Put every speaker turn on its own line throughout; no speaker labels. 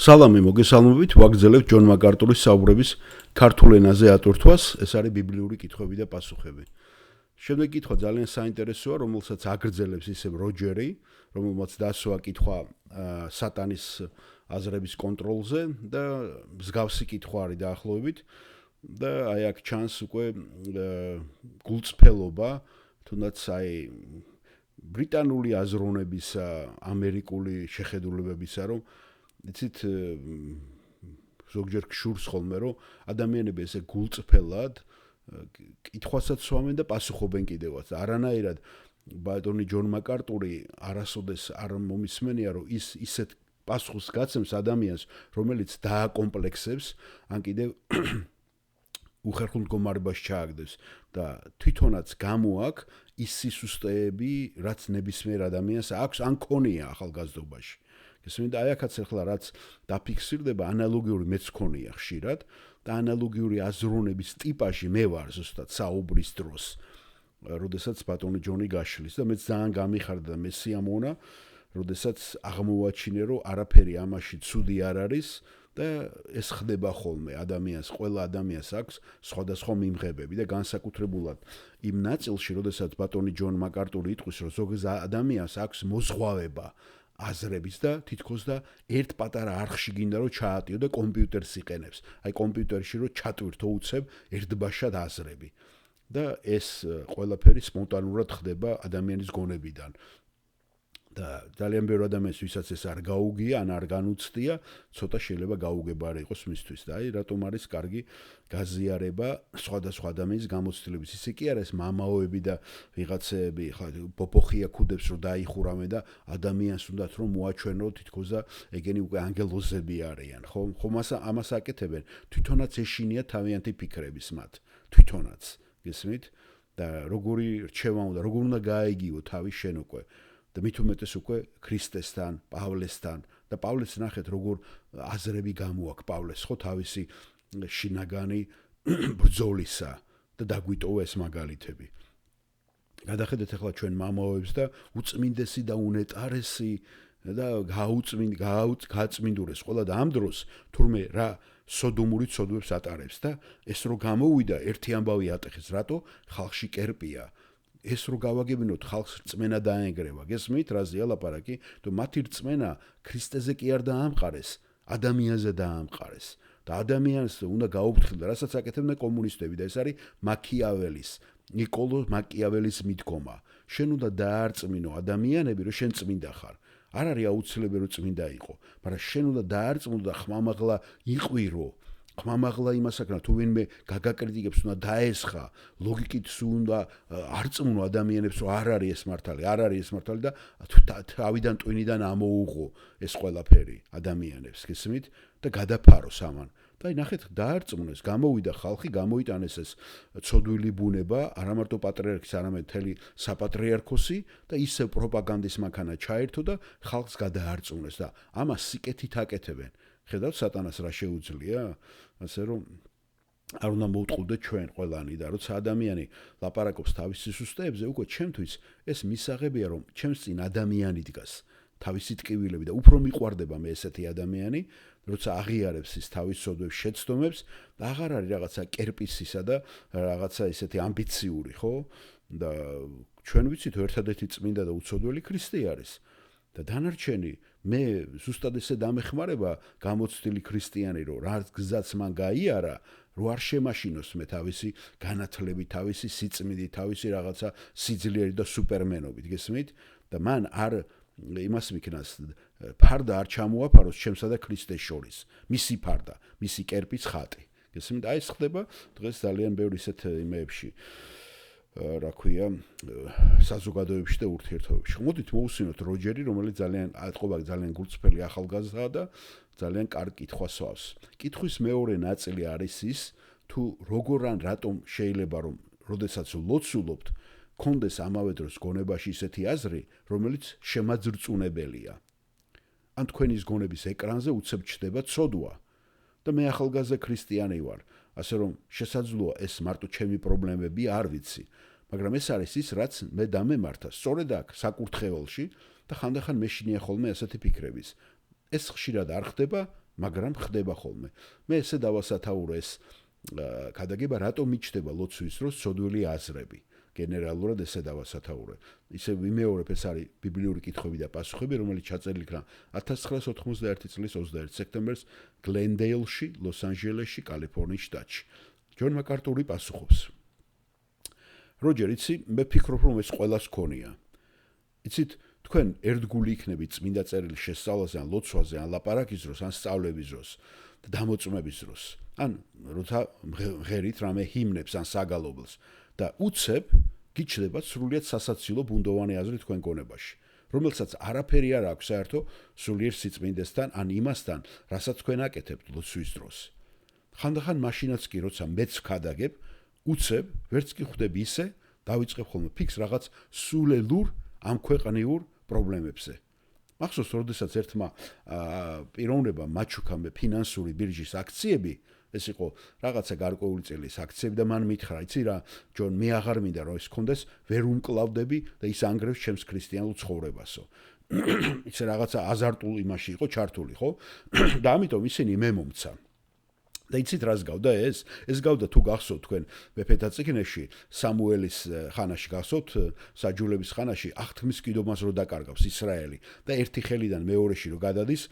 სალამი მოგესალმებით, ვაგრძელებთ ჯონ მაკარტურის საუბრების ქართულ ენაზე ატვირთვას, ეს არის ბიბლიური კითხვები და პასუხები. შემდეგ კითხვა ძალიან საინტერესოა, რომელსაც აგრძელებს ისევ როჯერი, რომელმაც დასვა კითხვა სატანის აზრების კონტროლზე და მსგავსი კითხვა არის დაახლოებით და აი აქ ჩანს უკვე გულწრფელობა, თუნდაც აი ბრიტანული აზროვნებისა, ამერიკული შეხედულებებისა, რომ იცით ზოგჯერ გშურს ხოლმე რომ ადამიანები ესე გულწრფელად კითხვასაც სვამენ და პასუხობენ კიდევაც. არანაირად ბატონი ჯონ მაკარტური არასოდეს არ მომისმენია რომ ის ისეთ პასუხს გაცემს ადამიანს, რომელიც დააკომპლექსებს, ან კიდევ უხერხულ მდგომარეობაში ჩააგდებს და თვითონაც გამოაქვს ის სისუსტეები, რაც ნებისმიერ ადამიანს აქვს ან ქონია ახალგაზრდობაში. ესმენდა აი აქაც ახლა რაც დაფიქსირდება ანალოგიური მეც ქონია ხშირად და ანალოგიური აზროვნების ტიპაში მე ვარ ზუსტად საუბრის დროს როდესაც ბატონი ჯონი გაშლის და მეც ძალიან გამიხარდა და მე სიამონა როდესაც აღმოვაჩინე რომ არაფერი ამაში ცუდი არ არის და ეს ხდება ხოლმე ადამიანს ყველა ადამიანს აქვს სხვადასხვა მიმღებები და განსაკუთრებულად იმ ნაწილში როდესაც ბატონი ჯონ მაკარტური იტყვის რომ ზოგიერთ ადამიანს აქვს მოზღვავება აზრების და თითქოს და ერთ პატარა არხში გინდა რომ ჩაატიო და კომპიუტერს იყენებს. აი კომპიუტერში რომ ჩატვირთო უცებ ერთბაშად აზრები. და ეს ყველაფერი სპონტანურად ხდება ადამიანის გონებიდან. და ძალიან ბევრი ადამიანს ვისაც ეს არ გაუგია, ან არ განუცდია, ცოტა შეიძლება გაუგებარი იყოს მისთვის. და აი რატომ არის კარგი გაზიარება სხვადასხვა ადამიანის გამოცდილების. ისე კი არა ეს მამაოები და ვიღაცები, ხა ბობოხია ქუდებს რომ დაიხურავენ და ადამიანს უნდათ რომ მოაჩვენო თითქოს და ეგენი უკვე ანგელოზები არიან, ხო? ხომ ამას აკეთებენ. თვითონაც ეშინია თავიანთი ფიქრების მათ. თვითონაც, გესმით? და როგორი რჩევა უნდა, როგორ უნდა გაიგიო თავი შენ უკვე. და მით უმეტეს უკვე ქრისტესთან, პავლესთან და პავლეს ნახეთ როგორ აზრები გამოაქვს პავლეს ხო თავისი შინაგანი ბრძოლისა და დაგვიტოვა ეს მაგალითები. გადახედეთ ახლა ჩვენ მამაოებს და უწმინდესი და უნეტარესი და გააწმინდურეს ყველა და ამ დროს თურმე რა სოდომური ცოდვებს ატარებს და ეს რო გამოვიდა ერთი ამბავი ატეხეს რატო ხალხში კერპია ეს რო გავაგებინოთ ხალხს რწმენა დაენგრევა. გესმით რაზეა ლაპარაკი? თუ მათი რწმენა ქრისტეზე კი არ დაამყარეს, ადამიანზე დაამყარეს. და ადამიანს უნდა გაუფრთხილდა, რასაც აკეთებდნენ კომუნისტები და ეს არის მაკიაველის, ნიკოლო მაკიაველის მიდგომა. შენ უნდა დაარწმინო ადამიანები, რომ შენ წმინდა ხარ. არ არის აუცილებელი რომ წმინდა იყო, მაგრამ შენ უნდა დაარწმუნო და ხმამაღლა იყვირო. ხმამაღლა იმას აკრა თუ ვინმე გაგაკრიტიკებს უნდა დაესხა ლოგიკით უნდა არწმუნო ადამიანებს რომ არ არის ეს მართალი არ არის ეს მართალი და თავიდან ტვინიდან ამოუღო ეს ყველაფერი ადამიანებს გესმით და გადაფაროს ამან და აი ნახეთ დაარწმუნეს გამოვიდა ხალხი გამოიტანეს ეს ცოდვილი ბუნება არა მარტო პატრიარქის არამედ მთელი საპატრიარქოსი და ისევ პროპაგანდის მანქანა ჩაერთო და ხალხს გადაარწმუნეს და ამას სიკეთით აკეთებენ ხედავთ სატანას რა შეუძლია ასე რომ არ უნდა მოვტყუდეთ ჩვენ ყველანი და როცა ადამიანი ლაპარაკობს თავის სისუსტეებზე უკვე ჩემთვის ეს მისაღებია რომ ჩემს წინ ადამიანი დგას თავისი ტკივილები და უფრო მიყვარდება მე ესეთი ადამიანი როცა აღიარებს ის თავის სოდვებს შეცდომებს და აღარ არის რაღაცა კერპისისა და რაღაცა ესეთი ამბიციური ხო და ჩვენ ვიცით ერთადერთი წმინდა და უცოდველი ქრისტე არის და დანარჩენი მე ზუსტად ესე დამეხმარება გამოცდილი ქრისტიანი რომ რა გზაც მან გაიარა რო არ შემაშინოს მე თავისი განათლებით, თავისი სიწმინდით, თავისი რაღაცა სიძლიერით და სუპერმენობით, გესმით? და მან არ იმას მიქნას ფარდა არ ჩამოაფაროს ჩემსა და ქრისტეს შორის. მისი ფარდა, მისი კერპის ხატი. გესმით? აი ეს ხდება დღეს ძალიან ბევრი ისეთ იმეებში. რა ქვია საზოგადოებაში და ურთიერთობებში. მოდით მოусმინოთ როჯერი, რომელიც ძალიან ატყობა ძალიან გულწრფელი ახალგაზრდაა და ძალიან კარგ კითხვას სვავს. კითხვის მეორე ნაწილი არის ის, თუ როგორ ან რატომ შეიძლება რომ როდესაც ლოცულობთ, კონდეს ამავე დროს გონებაში ისეთი აზრი, რომელიც შემაძრწუნებელია. ან თქვენის გონების ეკრანზე უცებ ჩდება ცოდვა და მე ახალგაზრდა ქრისტიანი ვარ. ასე რომ შესაძლოა ეს მარტო ჩემი პრობლემები არ ვიცი, მაგრამ ეს არის ის, რაც მე დამემართა. სწორედ აქ საკურთხეველში და ხანდახან მეშინია ხოლმე ასეთი ფიქრების. ეს ხშირად არ ხდება მაგრამ ხდება ხოლმე. მე ესე დავასათაურე ეს ქადაგება რატომ მიჩნდება ლოცვის დროს ცოდვილი აზრები. გენერალურად ესე დავასათაურე. ისე ვიმეორებ, ეს არის ბიბლიური კითხვები და პასუხები, რომელიც ჩაწერილი იქნა 1991 წლის 21 სექტემბერს გლენდეილში, ლოს-ანჯელესში, კალიფორნიის შტატში. ჯონ მაკარტური პასუხობს. როჯერ, იცი, მე ფიქრობ, რომ ეს ყველას ქონია. იცით, თქვენ ერთგული იქნებით წმინდა წერილის შესწავლაზე, ან ლოცვაზე, ან ლაპარაკის დროს, ან სწავლების დროს, და დამოწმების დროს, ან როცა ღერით რამე ჰიმნებს, ან საგალობლს და უცებ გიჩნდება სრულიად სასაცილო ბუნდოვანი აზრი თქვენ გონებაში, რომელსაც არაფერი არ აქვს საერთო სულიერ სიწმინდესთან, ან იმასთან, რასაც თქვენ აკეთებთ ლოცვის დროს. ხანდახან მაშინაც კი, როცა მეც ვქადაგებ, უცებ ვერც კი ხვდები ისე, დავიწყებ ხოლმე ფიქს რაღაც სულელურ ამ ქვეყნიურ პრობლემებზე. მახსოვს, როდესაც ერთმა პიროვნებამ მაჩუქა მე ფინანსური ბირჟის აქციები, ეს იყო რაღაცა გარკვეული წელის აქციები და მან მითხრა, იცი რა, ჯონ, მე აღარ მინდა რომ ეს კონდეს, ვერ უმკლავდები და ის ანგრევს ჩემს ქრისტიანულ ცხოვრებასო. იცი რაღაცა აზარტულ იმაში იყო ჩართული, ხო? და ამიტომ ისინი მე მომცა. და იცით რას გავდა ეს? ეს გავდა თუ გახსოვთ თქვენ მეფეთა წიგნში, სამუელის ხანაში გახსოვთ, საჯულების ხანაში აღთქმის კიდობას რო დაკარგავს ისრაელი და ერთი ხელიდან მეორეში რო გადადის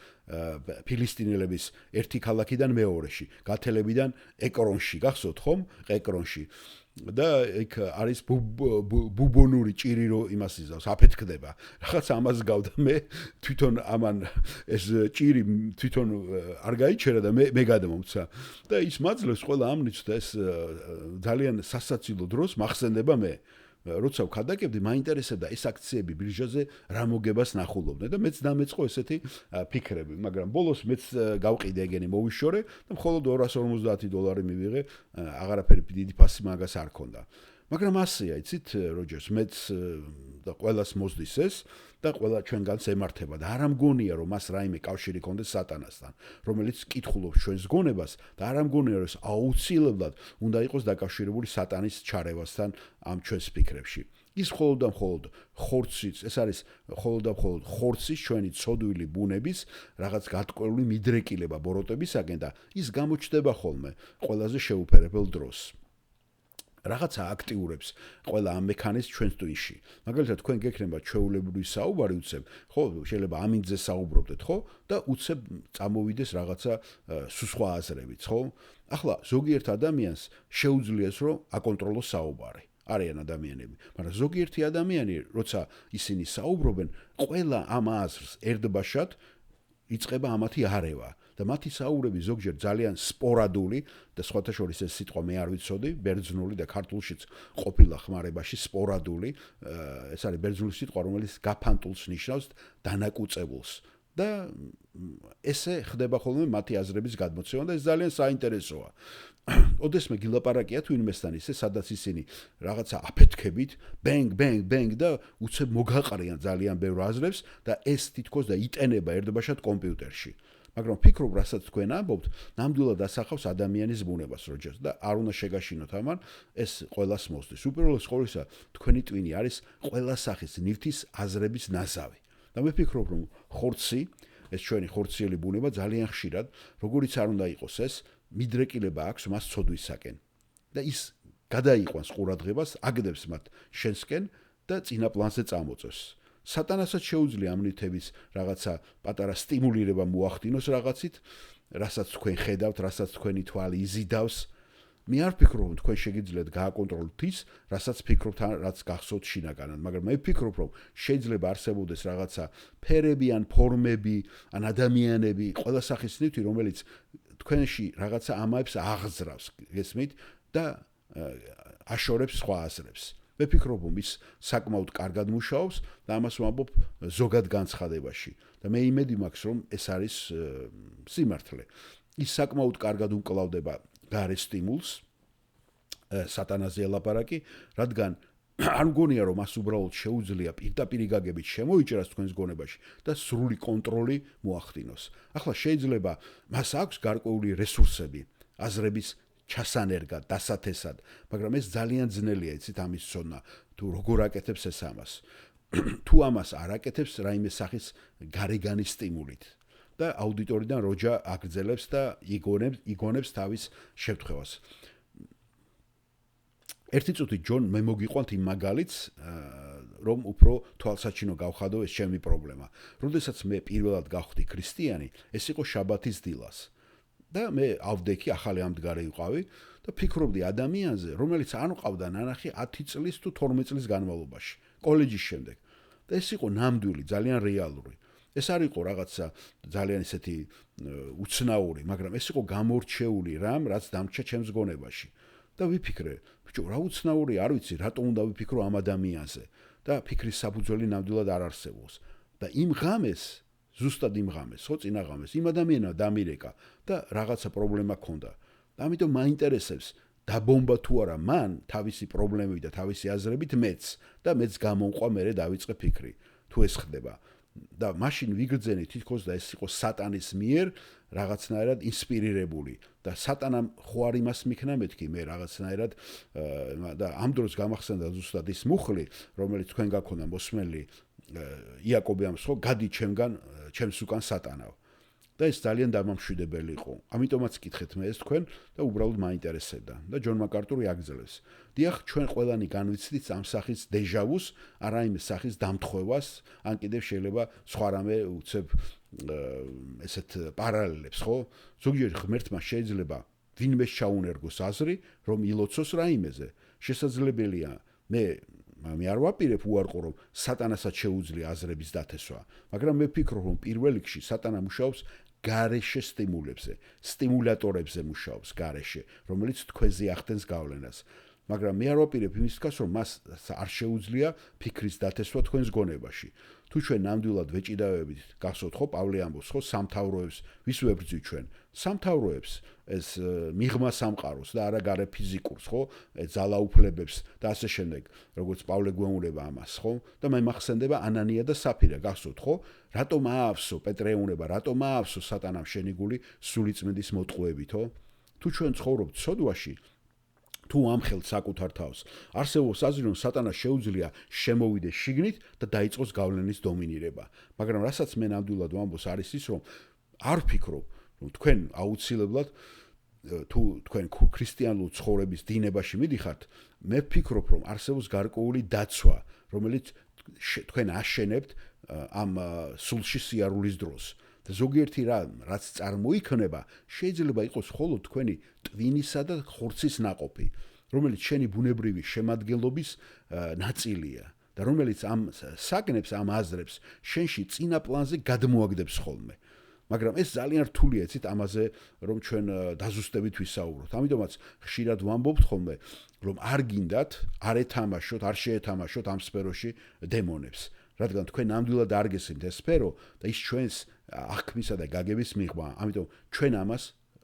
ფილისტინელების ერთი ქალაქიდან მეორეში, გათელებიდან ეკრონში, გახსოვთ ხომ? ეკრონში. და იქ არის ბუბონური ჭირი რო იმას იზავს, აფეთქდება. რაღაც ამას გავდა მე თვითონ ამან ეს ჭირი თვითონ არ გაიჩერა და მე გადამომცა. და ის მაძლევს ყველა ამნიც და ეს ძალიან სასაცილო დროს მახსენდება მე. როცა ვქადაგებდი, მაინტერესებდა ეს აქციები ბირჟაზე რა მოგებას ნახულობდნენ და მეც დამეწყო ესეთი ფიქრები, მაგრამ ბოლოს მეც გავყიდე ეგენი მოვიშორე და მხოლოდ $250 მივიღე, აღარაფერი დიდი ფასი მაგას არ ქონდა. მაგრამ ასეა, იცით, როჯერს, მეც და ყველას მოსდის ეს და ყველა ჩვენგანს ემართება და არ ამგონია რომ მას რაიმე კავშირი ქონდეს სატანასთან, რომელიც კითხულობს ჩვენს გონებას და არ ამგონია რომ ეს აუცილებლად უნდა იყოს დაკავშირებული სატანის ჩარევასთან ამ ჩვენს ფიქრებში. ის მხოლოდ და მხოლოდ ხორცის, ეს არის მხოლოდ და მხოლოდ ხორცის ჩვენი ცოდვილი ბუნების რაღაც გატყუებული მიდრეკილება ბოროტებისაგან და ის გამოჩნდება ხოლმე ყველაზე შეუფერებელ დროს. რაღაცა აქტიურებს ყველა ამ მექანიზმს ჩვენს ტვინში. მაგალითად, თქვენ გექნება ჩვეულებრივი საუბარი უცებ, ხო, შეიძლება ამინძზე საუბრობდეთ, ხო? და უცებ წამოვიდეს რაღაცა სხვა აზრებიც, ხო? ახლა ზოგიერთ ადამიანს შეუძლიათ რომ აკონტროლოს საუბარი. არიან ადამიანები, მაგრამ ზოგიერთი ადამიანი, როცა ისინი საუბრობენ, ყველა ამ აზრს ერთბაშად იწყება ამათი არევა. და მათი საუბრები ზოგჯერ ძალიან სპორადული და სხვათა შორის ეს სიტყვა მე არ ვიცოდი, ბერძნული და ქართულშიც ყოფილა ხმარებაში სპორადული, ეს არის ბერძნული სიტყვა, რომელიც გაფანტულს ნიშნავს დანაკუწებულს. და ესე ხდება ხოლმე მათი აზრების გადმოცემა და ეს ძალიან საინტერესოა. ოდესმე გილაპარაკია თვინმესთან ისე, სადაც ისინი რაღაცა აფეთქებით, ბენგ და უცებ მოგაყრიან ძალიან ბევრ აზრებს და ეს თითქოს და იტენება ერთბაშად კომპიუტერში. მაგრამ ფიქრობ, რასაც თქვენ ამბობთ, ნამდვილად ასახავს ადამიანის ბუნებას, როჯერს და არ უნდა შეგაშინოთ ამან, ეს ყველას მოსდის. უპირველეს ყოვლისა, თქვენი ტვინი არის ყველა სახის ნივთის აზრების ნაზავი. და მე ფიქრობ, რომ ხორცი, ეს ჩვენი ხორციელი ბუნება ძალიან ხშირად, როგორიც არ უნდა იყოს ეს, მიდრეკილება აქვს მას ცოდვისაკენ. და ის გადაიყვანს ყურადღებას, აგდებს მათ შენსკენ და წინა პლანზე წამოწევს. სატანასაც შეუძლია ამ ნივთების რაღაცა პატარა სტიმულირება მოახდინოს რაღაცით, რასაც თქვენ ხედავთ, რასაც თქვენი თვალი იზიდავს. მე არ ფიქრობ, რომ თქვენ შეგიძლიათ გააკონტროლოთ ის, რასაც ფიქრობთ, რაც გახსოვთ შინაგანად, მაგრამ მე ფიქრობ, რომ შეიძლება არსებობდეს რაღაცა ფერები ან ფორმები, ან ადამიანები, ყველა სახის ნივთი, რომელიც თქვენში რაღაცა ამაებს აღძრავს, გესმით და აშორებს სხვა აზრებს. მე ფიქრობ, რომ ის საკმაოდ კარგად მუშაობს და ამას ვამბობ ზოგად განცხადებაში. და მე იმედი მაქვს, რომ ეს არის სიმართლე. ის საკმაოდ კარგად უკვლავდება გარე სტიმულს, სატანაზე ელაპარაკი, რადგან არ მგონია, რომ მას უბრალოდ შეუძლია პირდაპირ გაგებით შემოიჭრას თქვენს გონებაში და სრული კონტროლი მოახდინოს. ახლა შეიძლება მას აქვს გარკვეული რესურსები, აზრების ჩასანერგად, დასათესად, მაგრამ ეს ძალიან ძნელია, იცით, ამის ცოდნა, თუ როგორ აკეთებს ეს ამას. თუ ამას არ აკეთებს რაიმე სახის გარეგანი სტიმულით. და აუდიტორიდან როჯა აგრძელებს და იგონებს თავის შევთხევას. ერთი წუთი ჯონ მე მოგიყვანთ იმ მაგალითს, რომ უფრო თვალსაჩინო გავხადო ეს ჩემი პრობლემა. როდესაც მე პირველად გავხდი ქრისტიანი, ეს იყო შაბათის დილას. და მე ავდექი ახალი ამდგარი ვიყავი და ფიქრობდი ადამიანზე, რომელიც არ ყავდა ნანახი 10 წლის თუ 12 წლის განმავლობაში, კოლეჯის შემდეგ. და ეს იყო ნამდვილი, ძალიან რეალური. ეს არ იყო რაღაცა ძალიან ისეთი უცნაური, მაგრამ ეს იყო გამორჩეული რამ, რაც დამრჩა ჩემს გონებაში. და ვიფიქრე, ბიჭო, რა უცნაური, არ ვიცი, რატომ უნდა ვიფიქრო ამ ადამიანზე და ფიქრის საფუძველი ნამდვილად არ არსებობს. და იმ ღამეს, ზუსტად იმ ღამეს, ხო, წინა ღამეს, იმ ადამიანმა დამირეკა და რაღაცა პრობლემა ჰქონდა. და ამიტომ მაინტერესებს დაბომბა თუ არა მან თავისი პრობლემები და თავისი აზრებით მეც და მეც გამომყვა მერე დავიწყე ფიქრი, თუ ეს ხდება. და მაშინ ვიგრძენი თითქოს და ეს იყო სატანის მიერ რაღაცნაირად ინსპირირებული და სატანამ ხო არ იმას მიქნა მეთქი მე რაღაცნაირად და ამ დროს გამახსენდა ზუსტად ის მუხლი, რომელიც თქვენ გაქონდა მოსმენელი იაკობი ამს ხო გადი ჩემგან ჩემს უკან სატანავ. და ეს ძალიან დამამშვიდებელი იყო. ამიტომაც კითხეთ მე ეს თქვენ და უბრალოდ მაინტერესებდა. და ჯონ მაკარტური აგრძელებს. დიახ, ჩვენ ყველანი განვიცდით ამ სახის დეჟავუს, არა იმ სახის დამთხვევას, ან კიდევ შეიძლება სხვა რამე უცებ ესეთ პარალელებს, ხო? ზოგიერთ ღმერთმა შეიძლება ვინმე ჩაუნერგოს აზრი, რომ ილოცოს რაიმეზე. შესაძლებელია მე არ ვაპირებ უარყო რომ სატანასაც შეუძლია აზრების დათესვა, მაგრამ მე ვფიქრობ რომ პირველ რიგში სატანა მუშაობს გარეშე სტიმულატორებზე მუშაობს გარეშე, რომელიც თქვენზე ახდენს გავლენას. მაგრამ მე არ ვაპირებ იმის თქოს რომ მას არ შეუძლია ფიქრის დათესვა თქვენს გონებაში. თუ ჩვენ ნამდვილად ვეჭიდავებით, გახსოვთ ხო პავლე ამბობს ხო სამთავროებს ვის ვებრძვით ჩვენ? სამთავროებს ეს მიღმა სამყაროს და არა გარე ფიზიკურს ხო? ძალაუფლებებს და ასე შემდეგ, როგორც პავლე გვეუბნება ამას ხო? და მე მახსენდება ანანია და საფირა, გახსოვთ ხო? რატომ აავსო პეტრეუნება, რატომ აავსო სატანამ შენიგული სულიწმიდის მოტყუებითო? თუ ჩვენ ცხოვრობთ სოდვაში, თუ ამხელთ საკუთარ თავს, არსებობს აზრი რომ სატანას შეუძლია შემოვიდეს შიგნით და დაიწყოს გავლენის დომინირება. მაგრამ რასაც მე ნამდვილად ვამბობს არის ის რომ არ ვფიქრობ რომ თქვენ აუცილებლად თუ თქვენ ქრისტიანულ ცხოვრების დინებაში მიდიხართ, მე ვფიქრობ რომ არსებობს გარკვეული დაცვა, რომელიც თქვენ აშენებთ ამ სულში სიარულის დროს. და ზოგიერთი რაც წარმოიქმნება, შეიძლება იყოს მხოლოდ თქვენი ტვინისა და ხორცის ნაყოფი, რომელიც შენი ბუნებრივი შემადგენლობის ნაწილია და რომელიც ამ საგნებს, ამ აზრებს შენში წინა პლანზე გადმოაგდებს ხოლმე. მაგრამ ეს ძალიან რთულია, იცით, ამაზე რომ ჩვენ დაზუსტებით ვისაუბროთ. ამიტომაც ხშირად ვამბობთ ხოლმე, რომ არ გინდათ, არ ეთამაშოთ, არ შეეთამაშოთ ამ სფეროში დემონებს. რადგან თქვენ ნამდვილად არ გესმით ეს სფერო და ის ჩვენს აღქმისა და გაგების მიღმა, ამიტომ ჩვენ ამას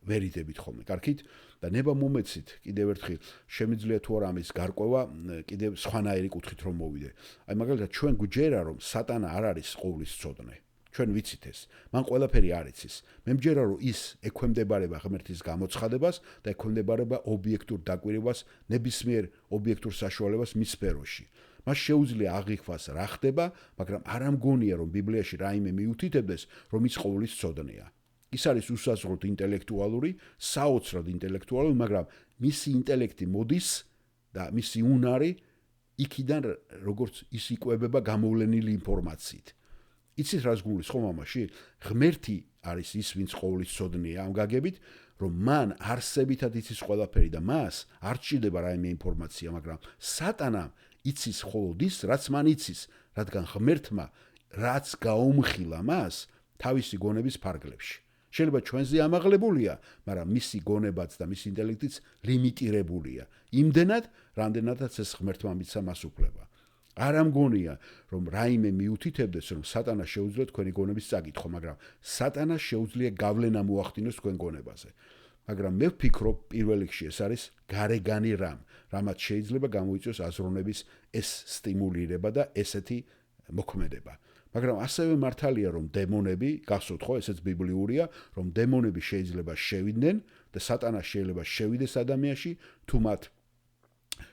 ვერ იდებით ხოლმე. კარგით? და ნება მომეცით კიდევ ერთხელ შემიძლია თუ არა ამის გარკვევა კიდევ სხვანაირი კუთხით რომ მოვიდე. აი მაგალითად ჩვენ გვჯერა რომ სატანა არ არის ყოვლის ცოდნე. ჩვენ ვიცით ეს. მან ყველაფერი არ იცის. მე მჯერა რომ ის ექვემდებარება ღმერთის გამოცხადებას და ექვემდებარება ობიექტურ დაკვირვებას, ნებისმიერ ობიექტურ საშუალებას მის სფეროში. მას შეუძლია აღიქვას რა ხდება, მაგრამ არ ამგონია რომ ბიბლიაში რაიმე მიუთითებდეს, რომ ის ყოვლის ცოდნეა. ის არის უსაზღვროდ ინტელექტუალური, საოცრად ინტელექტუალური, მაგრამ მისი ინტელექტი მოდის და მისი უნარი იქიდან როგორც ის იკვებება გამოვლენილი ინფორმაციით. იცით რას გულის ხომ ამაში? ღმერთი არის ის, ვინც ყოვლის ცოდნეა ამ გაგებით, რომ მან არსებითად იცის ყველაფერი და მას არ ჭირდება რაიმე ინფორმაცია, მაგრამ სატანამ იცის მხოლოდ ის, რაც მან იცის, რადგან ღმერთმა რაც გაუმხილა მას თავისი გონების ფარგლებში. შეიძლება ჩვენზე ამაღლებულია, მაგრამ მისი გონებაც და მისი ინტელექტიც ლიმიტირებულია. იმდენად, რამდენადაც ეს ღმერთმა მიცა მას უფლება. არ ამგონია, რომ რაიმე მიუთითებდეს, რომ სატანას შეუძლია თქვენი გონების წაკითხვა, მაგრამ სატანას შეუძლია გავლენა მოახდინოს თქვენ გონებაზე. მაგრამ მე ვფიქრობ, პირველ რიგში ეს არის გარეგანი რამ, რამაც შეიძლება გამოიწვიოს აზროვნების ეს სტიმულირება და ესეთი მოქმედება. მაგრამ ასევე მართალია, რომ დემონები, გახსოვთ ხო, ესეც ბიბლიურია, რომ დემონები შეიძლება შევიდნენ და სატანას შეიძლება შევიდეს ადამიანში, თუ მათ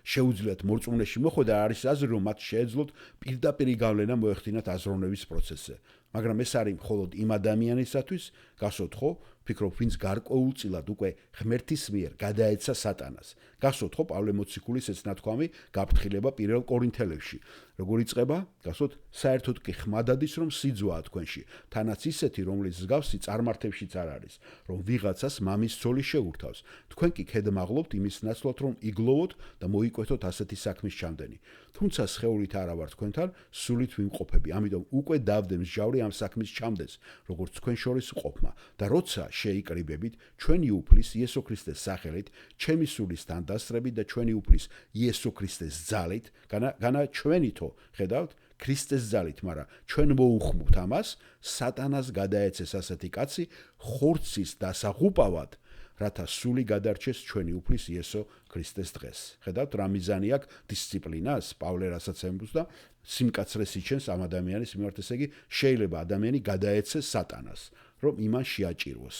შეუძლიათ მორწმუნეში მოხვედა, არის აზრი, რომ მათ შეეძლოთ პირდაპირ გავლენა მოეხდინათ აზროვნების პროცესზე. მაგრამ ეს არის მხოლოდ იმ ადამიანისათვის, გასვოთ ხო, ფიქრობ, ვინც გარკვეულწილად უკვე ღმერთის მიერ გადაეცა სატანას. გასვოთ ხო, პავლე მოციქულის ეს ნათქვამი გაფრთხილება პირველ კორინთელებში. როგორ იწყება? გასვოთ, საერთოდ კი ხმა დადის, რომ სიძვაა თქვენში, თანაც ისეთი, რომლის მსგავსი წარმართებშიც არ არის, რომ ვიღაცას მამის ცოლი შეურთავს. თქვენ კი ქედმაღლობთ იმის ნაცვლად, რომ იგლოვოთ და მოიკვეთოთ ასეთი საქმის ჩამდენი. თუმცა სხეულით არა ვარ თქვენთან, სულით ვიმყოფები. ამიტომ უკვე დავდე მსჯავრი ამ საქმის ჩამდეს, როგორც თქვენ შორის ყოფმა. და როცა შეიკრიბებით, ჩვენი უფლის იესო ქრისტეს სახელით, ჩემი სულისთან დასწრებით და ჩვენი უფლის იესო ქრისტეს ძალით, განა ჩვენითო, ხედავთ, ქრისტეს ძალით, მაგრამ ჩვენ მოუხმობთ ამას, სატანას გადაეცეს ასეთი კაცი ხორცის დასაღუპავად, რათა სული გადარჩეს ჩვენი უფლის იესო ქრისტეს დღეს. ხედავთ, რა მიზანი აქვს დისციპლინას, პავლე რასაც ემბუს და სიმკაცრეს იჩენს ამ ადამიანის მიმართ, ესე იგი, შეიძლება ადამიანი გადაეცეს სატანას, რომ იმან შეაჭიროს.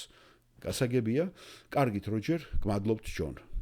გასაგებია? კარგით, როჯერ, გმადლობთ ჯონ.